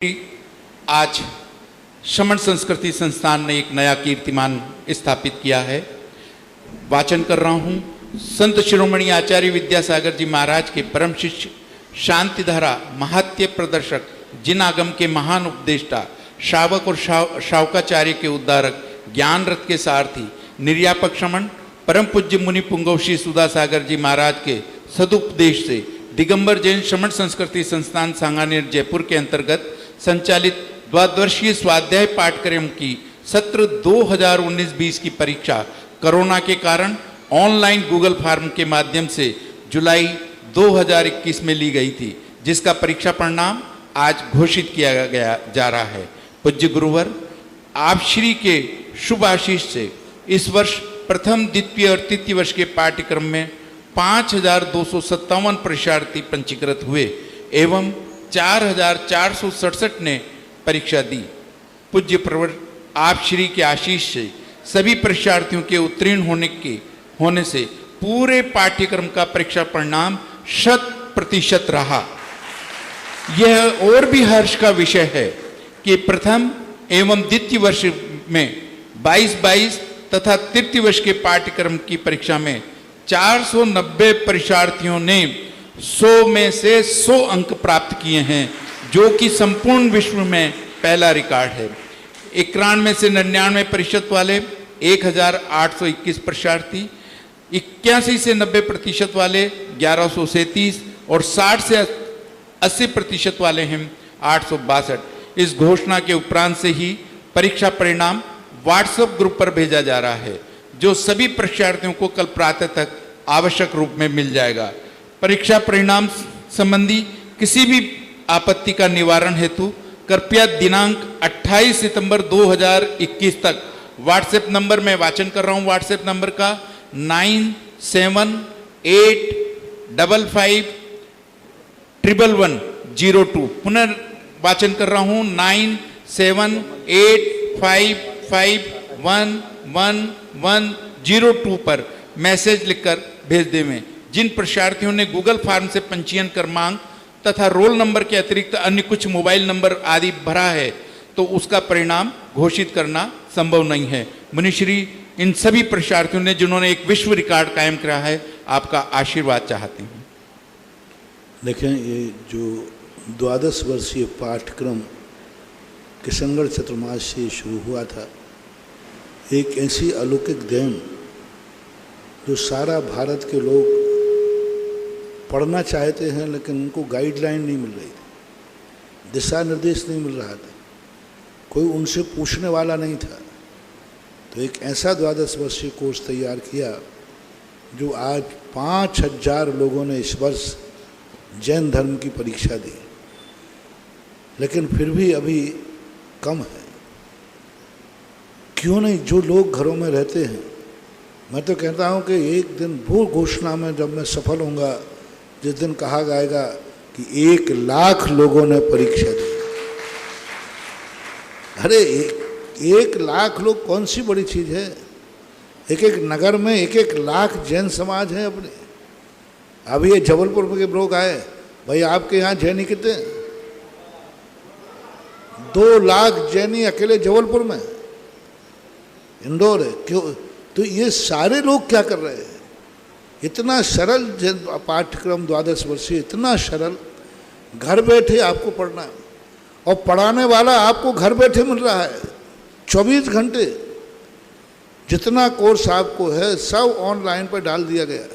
आज श्रमण संस्कृति संस्थान ने एक नया कीर्तिमान स्थापित किया है। वाचन कर रहा हूँ। संत शिरोमणि आचार्य विद्यासागर जी महाराज के परम शिष्य शांतिधारा महात्य प्रदर्शक जिन आगम के महान उपदेष्टा श्रावक और श्रावकाचार्य के उद्धारक ज्ञान रथ के सारथी निर्यापक श्रमण परम पूज्य मुनि पुंगव श्री सुधासागर जी महाराज के सदुपदेश से दिगंबर जैन श्रमण संस्कृति संस्थान सांगानेर जयपुर के अंतर्गत संचालित द्वादवर्षीय स्वाध्याय पाठ्यक्रम की सत्र 2019-20 की परीक्षा कोरोना के कारण ऑनलाइन गूगल फॉर्म के माध्यम से जुलाई 2021 में ली गई थी, जिसका परीक्षा परिणाम आज घोषित किया गया जा रहा है। पूज्य गुरुवर आप श्री के शुभ आशीष से इस वर्ष प्रथम द्वितीय और तृतीय वर्ष के पाठ्यक्रम में 5,257 परीक्षार्थी पंजीकृत हुए एवं 4,467 ने परीक्षा दी। पूज्य प्रवर आप श्री के आशीष से सभी परीक्षार्थियों के उत्तीर्ण होने से पूरे पाठ्यक्रम का परीक्षा परिणाम 100% रहा। यह और भी हर्ष का विषय है कि प्रथम एवं द्वितीय वर्ष में 22 तथा तृतीय वर्ष के पाठ्यक्रम की परीक्षा में 490 परीक्षार्थियों ने 100 में से 100 अंक प्राप्त किए हैं, जो कि संपूर्ण विश्व में पहला रिकॉर्ड है। 91 से 99% वाले 1,821 परीक्षार्थी, 81 से 90% वाले 1,137 और 60 से 80% वाले हैं 862। इस घोषणा के उपरांत से ही परीक्षा परिणाम व्हाट्सएप ग्रुप पर भेजा जा रहा है, जो सभी परीक्षार्थियों को कल प्रातः तक आवश्यक रूप में मिल जाएगा। परीक्षा परिणाम संबंधी किसी भी आपत्ति का निवारण हेतु कृपया दिनांक 28 सितंबर 2021 तक व्हाट्सएप नंबर में वाचन कर रहा हूँ, व्हाट्सएप नंबर का 9785511102। पुनर्वाचन कर रहा हूँ 9785511102 पर मैसेज लिखकर भेज देवें। जिन परीक्षार्थियों ने गूगल फॉर्म से पंजीयन क्रमांक तथा रोल नंबर के अतिरिक्त अन्य कुछ मोबाइल नंबर आदि भरा है, तो उसका परिणाम घोषित करना संभव नहीं है। मुनिश्री इन सभी परीक्षार्थियों ने जिन्होंने एक विश्व रिकॉर्ड कायम किया है, आपका आशीर्वाद चाहती हूँ। देखें, ये जो 12 वर्षीय पाठ्यक्रम किशनगढ़ चतुर्मास से शुरू हुआ था, एक ऐसी अलौकिक देन जो सारा भारत के लोग पढ़ना चाहते हैं, लेकिन उनको गाइडलाइन नहीं मिल रही थी, दिशा निर्देश नहीं मिल रहा था, कोई उनसे पूछने वाला नहीं था। तो एक ऐसा 12 वर्षीय कोर्स तैयार किया जो आज 5,000 लोगों ने इस वर्ष जैन धर्म की परीक्षा दी, लेकिन फिर भी अभी कम है। क्यों नहीं? जो लोग घरों में रहते हैं, मैं तो कहता हूं कि एक दिन वो घोषणा में जब मैं सफल होऊंगा जिस दिन कहा जाएगा कि 1 लाख लोगों ने परीक्षा दी। अरे 1 लाख लोग कौन सी बड़ी चीज़ है? एक नगर में 1 लाख जैन समाज है अपने। अभी ये जबलपुर के लोग आए, भाई आपके यहाँ जैनी कितने? 2 लाख जैनी अकेले जबलपुर में, इंदौर है। क्यों? तो ये सारे लोग क्या कर रहे हैं? इतना सरल पाठ्यक्रम 12 वर्षीय, इतना सरल, घर बैठे आपको पढ़ना है और पढ़ाने वाला आपको घर बैठे मिल रहा है 24 घंटे। जितना कोर्स आपको है सब ऑनलाइन पर डाल दिया गया।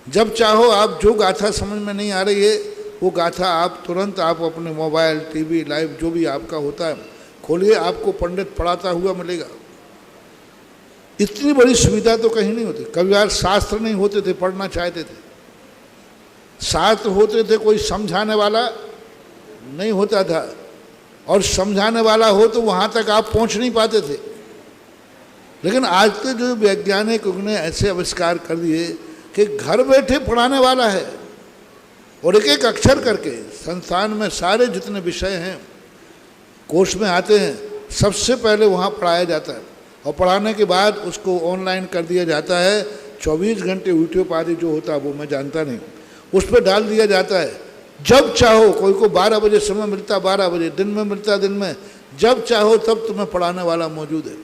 जब चाहो आप, जो गाथा समझ में नहीं आ रही है वो गाथा आप तुरंत आप अपने मोबाइल, टीवी, लाइव जो भी आपका होता है खोलिए, आपको पंडित पढ़ाता हुआ मिलेगा। इतनी बड़ी सुविधा तो कहीं नहीं होती। कभी यार शास्त्र नहीं होते थे, पढ़ना चाहते थे, शास्त्र होते थे, कोई समझाने वाला नहीं होता था, और समझाने वाला हो तो वहाँ तक आप पहुँच नहीं पाते थे। लेकिन आज के जो वैज्ञानिक ने ऐसे आविष्कार कर दिए कि घर बैठे पढ़ाने वाला है, और एक एक अक्षर करके संस्थान में सारे जितने विषय हैं कोर्स में आते हैं, सबसे पहले वहाँ पढ़ाया जाता है, और पढ़ाने के बाद उसको ऑनलाइन कर दिया जाता है। 24 घंटे यूट्यूब आदि जो होता है वो मैं जानता नहीं, उस पर डाल दिया जाता है। जब चाहो, कोई को 12 बजे समय मिलता 12 बजे, दिन में मिलता दिन में, जब चाहो तब तुम्हें पढ़ाने वाला मौजूद है।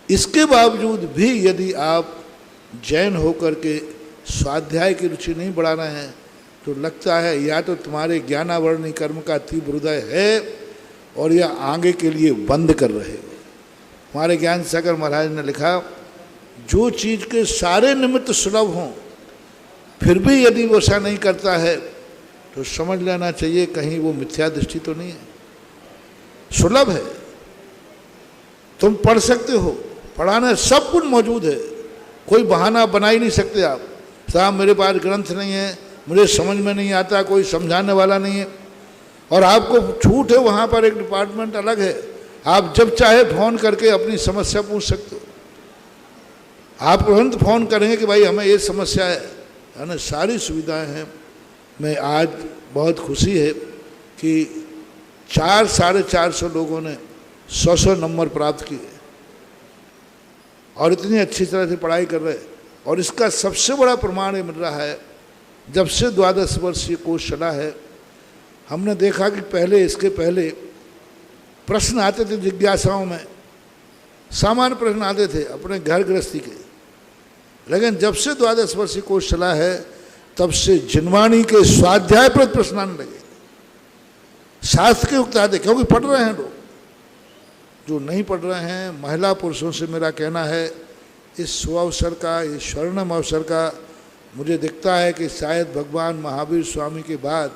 इसके बावजूद भी यदि आप जैन होकर के स्वाध्याय की रुचि नहीं बढ़ा रहे हैं तो लगता है या तो तुम्हारे ज्ञानावरणी कर्म का तीव्र हृदय है और या आगे के लिए बंद कर रहे हो। हमारे ज्ञान सागर महाराज ने लिखा, जो चीज़ के सारे निमित्त सुलभ हों फिर भी यदि वो ऐसा नहीं करता है तो समझ लेना चाहिए कहीं वो मिथ्या दृष्टि तो नहीं है। सुलभ है, तुम पढ़ सकते हो, पढ़ाना सब कुछ मौजूद है, कोई बहाना बना ही नहीं सकते आप। साहब मेरे पास ग्रंथ नहीं है, मुझे समझ में नहीं आता, कोई समझाने वाला नहीं है, और आपको छूट है, वहाँ पर एक डिपार्टमेंट अलग है, आप जब चाहे फ़ोन करके अपनी समस्या पूछ सकते हो। आप तुरंत फ़ोन करेंगे कि भाई हमें ये समस्या है ना, सारी सुविधाएं हैं। मैं आज बहुत खुशी है कि 400-450 लोगों ने 100 नंबर प्राप्त किए और इतनी अच्छी तरह से पढ़ाई कर रहे हैं। और इसका सबसे बड़ा प्रमाण ये मिल रहा है, जब से 12 वर्षीय कोर्स चला है, हमने देखा कि पहले, इसके पहले प्रश्न आते थे जिज्ञासाओं में, सामान्य प्रश्न आते थे अपने घर गृहस्थी के, लेकिन जब से 12 वर्षीय कोर्स चला है तब से जिनवाणी के स्वाध्याय पर प्रश्न आने लगे, शास्त्र के युक्त आते, क्योंकि पढ़ रहे हैं लोग। जो नहीं पढ़ रहे हैं, महिला पुरुषों से मेरा कहना है, इस सुअवसर का, इस स्वर्णिम अवसर का मुझे दिखता है कि शायद भगवान महावीर स्वामी के बाद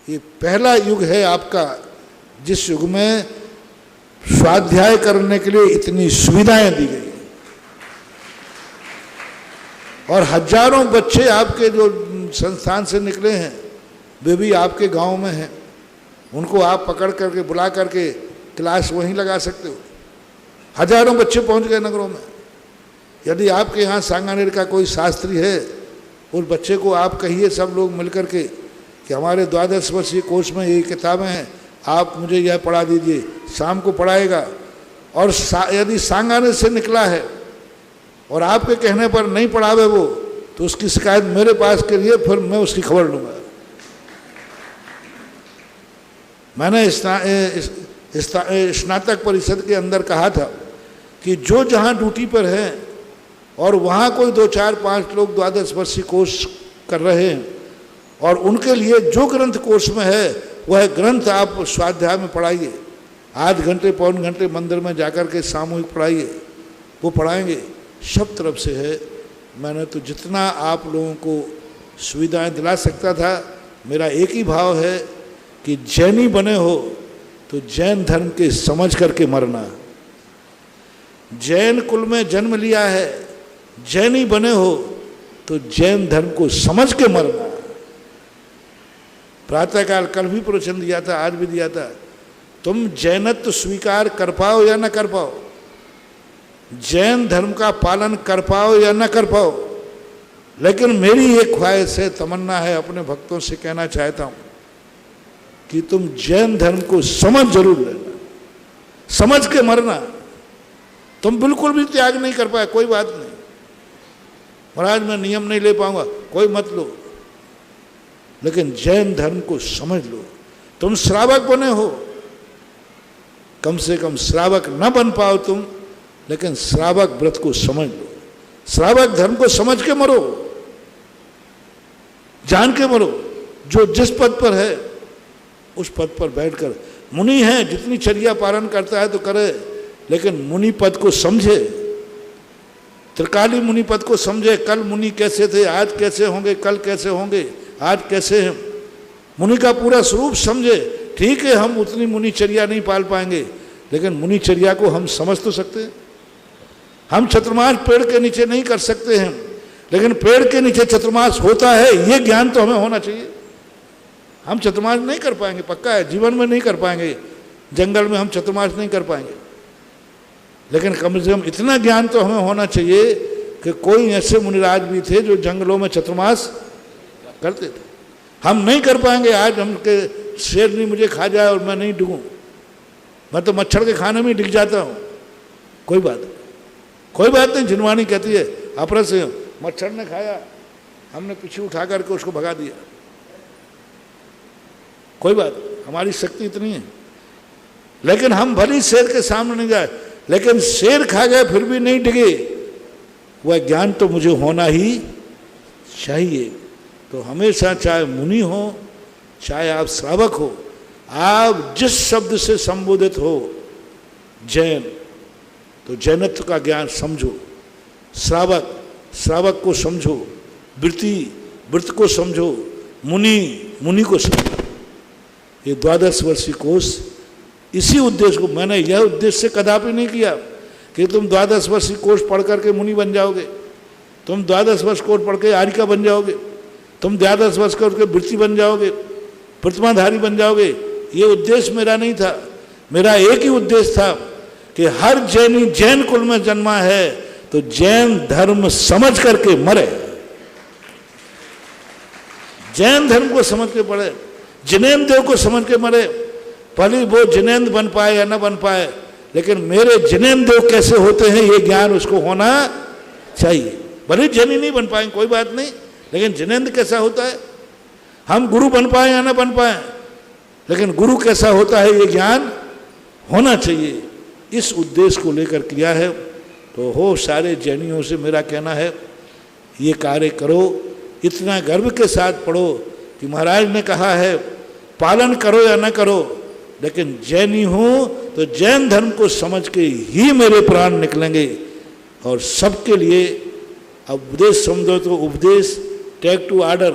ये पहला युग है आपका, जिस युग में स्वाध्याय करने के लिए इतनी सुविधाएं दी गई और हजारों बच्चे आपके जो संस्थान से निकले हैं वे भी आपके गांव में हैं, उनको आप पकड़ करके बुला करके क्लास वहीं लगा सकते हो। हजारों बच्चे पहुंच गए नगरों में। यदि आपके यहाँ सांगानेर का कोई शास्त्री है, उस बच्चे को आप कहिए सब लोग मिलकर के कि हमारे 12 वर्षीय कोर्स में ये किताबें हैं, आप मुझे यह पढ़ा दीजिए। शाम को पढ़ाएगा, और यदि सांगानेर से निकला है और आपके कहने पर नहीं पढ़ावे वो, तो उसकी शिकायत मेरे पास करिए, फिर मैं उसकी खबर लूँगा। मैंने स्नातक परिषद के अंदर कहा था कि जो जहाँ ड्यूटी पर हैं और वहाँ कोई 2, 4, 5 लोग 12 वर्षीय कोर्स कर रहे हैं और उनके लिए जो ग्रंथ कोर्स में है वह ग्रंथ आप स्वाध्याय में पढ़ाइए। आध घंटे, पौन घंटे मंदिर में जाकर के सामूहिक पढ़ाइए, वो पढ़ाएंगे। सब तरफ से है। मैंने तो जितना आप लोगों को सुविधाएं दिला सकता था, मेरा एक ही भाव है कि जैनी बने हो तो जैन धर्म के समझ करके मरना। जैन कुल में जन्म लिया है, जैनी बने हो तो जैन धर्म को समझ के मरना। प्रातःकाल कल भी प्रवचन दिया था, आज भी दिया था, तुम जैनत्व स्वीकार कर पाओ या न कर पाओ, जैन धर्म का पालन कर पाओ या न कर पाओ, लेकिन मेरी एक ख्वाहिश है, तमन्ना है, अपने भक्तों से कहना चाहता हूं कि तुम जैन धर्म को समझ जरूर लेना, समझ के मरना। तुम बिल्कुल भी त्याग नहीं कर पाए, कोई बात नहीं, महाराज मैं नियम नहीं ले पाऊंगा, कोई मत लो, लेकिन जैन धर्म को समझ लो। तुम श्रावक बने हो, कम से कम श्रावक न बन पाओ तुम, लेकिन श्रावक व्रत को समझ लो, श्रावक धर्म को समझ के मरो, जान के मरो। जो जिस पद पर है उस पद पर बैठकर, मुनि है, जितनी चर्या पालन करता है तो करे, लेकिन मुनि पद को समझे, त्रिकाली मुनि पद को समझे। कल मुनि कैसे थे, आज कैसे होंगे, कल कैसे होंगे, आज कैसे हैं, मुनि का पूरा स्वरूप समझे। ठीक है, हम उतनी मुनिचर्या नहीं पाल पाएंगे, लेकिन मुनिचर्या को हम समझ तो सकते हैं। हम चतुर्मास पेड़ के नीचे नहीं कर सकते हैं, लेकिन पेड़ के नीचे चतुर्मास होता है, ये ज्ञान तो हमें होना चाहिए। हम चतुर्मास नहीं कर पाएंगे, पक्का है, जीवन में नहीं कर पाएंगे, जंगल में हम चतुर्मास नहीं कर पाएंगे, लेकिन कम से कम इतना ज्ञान तो हमें होना चाहिए कि कोई ऐसे मुनिराज भी थे जो जंगलों में चतुर्मास करते थे। हम नहीं कर पाएंगे। आज हम के शेरनी मुझे खा जाए और मैं नहीं डूबूं, मैं तो मच्छर के खाने में डिग जाता हूँ, कोई बात नहीं। जिनवाणी कहती है अपरस मच्छर ने खाया, हमने पीछे उठा करके उसको भगा दिया, कोई बात, हमारी शक्ति इतनी है। लेकिन हम भली शेर के सामने नहीं जाए, लेकिन शेर खा गए फिर भी नहीं डिगे, वह ज्ञान तो मुझे होना ही चाहिए। तो हमेशा चाहे मुनि हो चाहे आप श्रावक हो, आप जिस शब्द से संबोधित हो, जैन तो जैनत्व का ज्ञान समझो, श्रावक श्रावक को समझो, वृत्ति वृत्त को समझो, मुनि मुनि को समझो। ये 12 वर्षीय कोर्स इसी उद्देश्य को, मैंने यह उद्देश्य से कदापि नहीं किया कि तुम 12 वर्षीय कोर्स पढ़ करके मुनि बन जाओगे, तुम 12 वर्ष कोर्स पढ़ के आर्यिका बन जाओगे, तुम 12 वर्ष करके वृत्ति बन जाओगे, प्रतिमाधारी बन जाओगे। ये उद्देश्य मेरा नहीं था। मेरा एक ही उद्देश्य था कि हर जैनी जैन कुल में जन्मा है तो जैन धर्म समझ करके मरे, जैन धर्म को समझ के पढ़े, जिनेन्द्र देव को समझ के मरे। भले वो जिनेन्द्र बन पाए या न बन पाए, लेकिन मेरे जिनेन्द्र देव कैसे होते हैं ये ज्ञान उसको होना चाहिए। भले जैनी नहीं बन पाए कोई बात नहीं, लेकिन जिनेन्द्र कैसा होता है, हम गुरु बन पाए या न बन पाए, लेकिन गुरु कैसा होता है ये ज्ञान होना चाहिए। इस उद्देश्य को लेकर किया है। तो हो सारे जैनियों से मेरा कहना है, ये कार्य करो, इतना गर्व के साथ पढ़ो कि महाराज ने कहा है पालन करो या न करो, लेकिन जैनी हूँ तो जैन धर्म को समझ के ही मेरे प्राण निकलेंगे। और सबके लिए उपदेश समझो तो उपदेश, टेक टू आर्डर,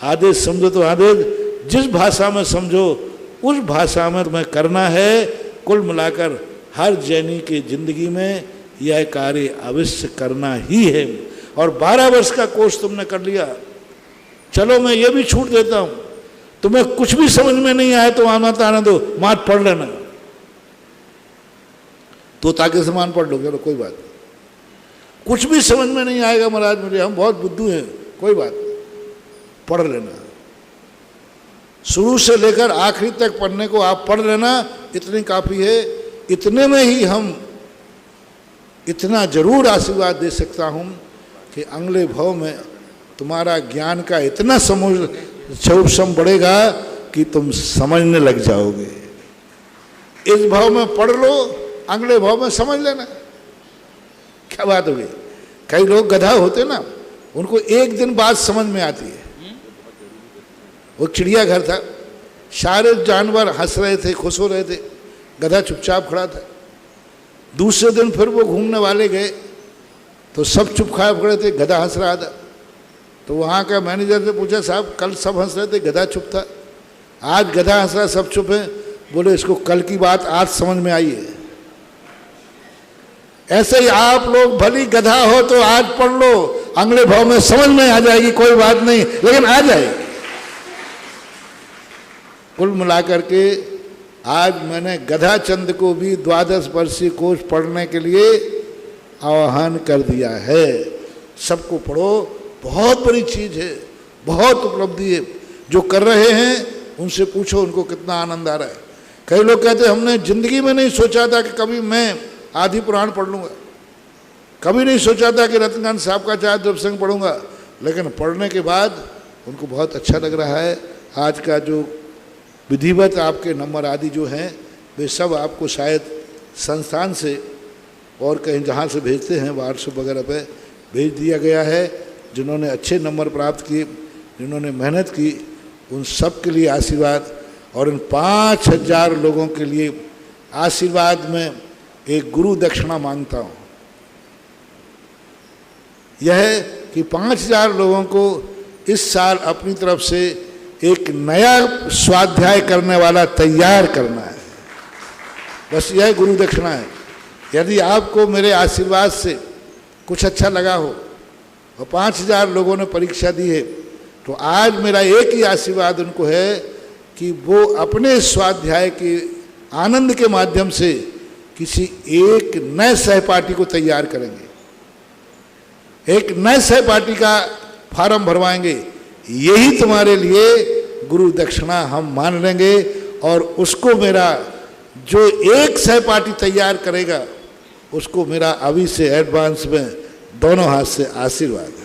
आदेश समझो तो आदेश, जिस भाषा में समझो उस भाषा में तुम्हें करना है। कुल मिलाकर हर जैनी की जिंदगी में यह कार्य अवश्य करना ही है। और 12 वर्ष का कोर्स तुमने कर लिया, चलो मैं ये भी छूट देता हूँ, तुम्हें कुछ भी समझ में नहीं आया तो मत आने दो, मात पढ़ लेना, तो ताकि समान पढ़ लो, चलो कोई बात नहीं। कुछ भी समझ में नहीं आएगा महाराज मुझे, हम बहुत बुद्धू हैं, कोई बात नहीं, पढ़ लेना। शुरू से लेकर आखिरी तक पढ़ने को आप पढ़ लेना, इतनी काफ़ी है। इतने में ही हम इतना जरूर आशीर्वाद दे सकता हूँ कि अगले भाव में तुम्हारा ज्ञान का इतना सम बढ़ेगा कि तुम समझने लग जाओगे। इस भाव में पढ़ लो, अगले भाव में समझ लेना। क्या बात हो गई? कई लोग गधा होते ना, उनको एक दिन बाद समझ में आती है। वो चिड़ियाघर था, सारे जानवर हंस रहे थे, खुश हो रहे थे, गधा चुपचाप खड़ा था। दूसरे दिन फिर वो घूमने वाले गए तो सब चुप खाए खड़े थे, गधा हंस रहा था। तो वहाँ का मैनेजर से पूछा, साहब कल सब हंस रहे थे, गधा चुप था, आज गधा हंस रहा, सब चुप है। बोले इसको कल की बात आज समझ में आई है। ऐसे ही आप लोग भली गधा हो तो आज पढ़ लो, अगले भाव में समझ में आ जाएगी, कोई बात नहीं, लेकिन आ जाएगी। कुल मिलाकर के आज मैंने गधा चंद को भी 12 वर्षीय कोर्स पढ़ने के लिए आह्वान कर दिया है। सबको पढ़ो, बहुत बड़ी चीज़ है, बहुत उपलब्धि है। जो कर रहे हैं उनसे पूछो उनको कितना आनंद आ रहा है। कई लोग कहते हैं हमने जिंदगी में नहीं सोचा था कि कभी मैं आदि पुराण पढ़ लूँगा, कभी नहीं सोचा था कि रत्नकांत साहब का चार द्रव्य पढ़ूंगा, लेकिन पढ़ने के बाद उनको बहुत अच्छा लग रहा है। आज का जो विधिवत आपके नंबर आदि जो हैं वे सब आपको शायद संस्थान से और कहीं जहाँ से भेजते हैं व्हाट्सएप वगैरह पे भेज दिया गया है। जिन्होंने अच्छे नंबर प्राप्त किए, जिन्होंने मेहनत की, उन सब के लिए आशीर्वाद। और इन 5000 लोगों के लिए आशीर्वाद में एक गुरु दक्षिणा मांगता हूँ। यह है कि 5000 लोगों को इस साल अपनी तरफ से एक नया स्वाध्याय करने वाला तैयार करना है, बस यह गुरु दक्षिणा है। यदि आपको मेरे आशीर्वाद से कुछ अच्छा लगा हो और 5000 लोगों ने परीक्षा दी है, तो आज मेरा एक ही आशीर्वाद उनको है कि वो अपने स्वाध्याय के आनंद के माध्यम से किसी एक नए सहपाठी को तैयार करेंगे, एक नए सहपाठी का फार्म भरवाएंगे। यही तुम्हारे लिए गुरु दक्षिणा हम मान लेंगे। और उसको मेरा जो एक सहपाठी तैयार करेगा उसको मेरा अभी से एडवांस में दोनों हाथ से आशीर्वाद है।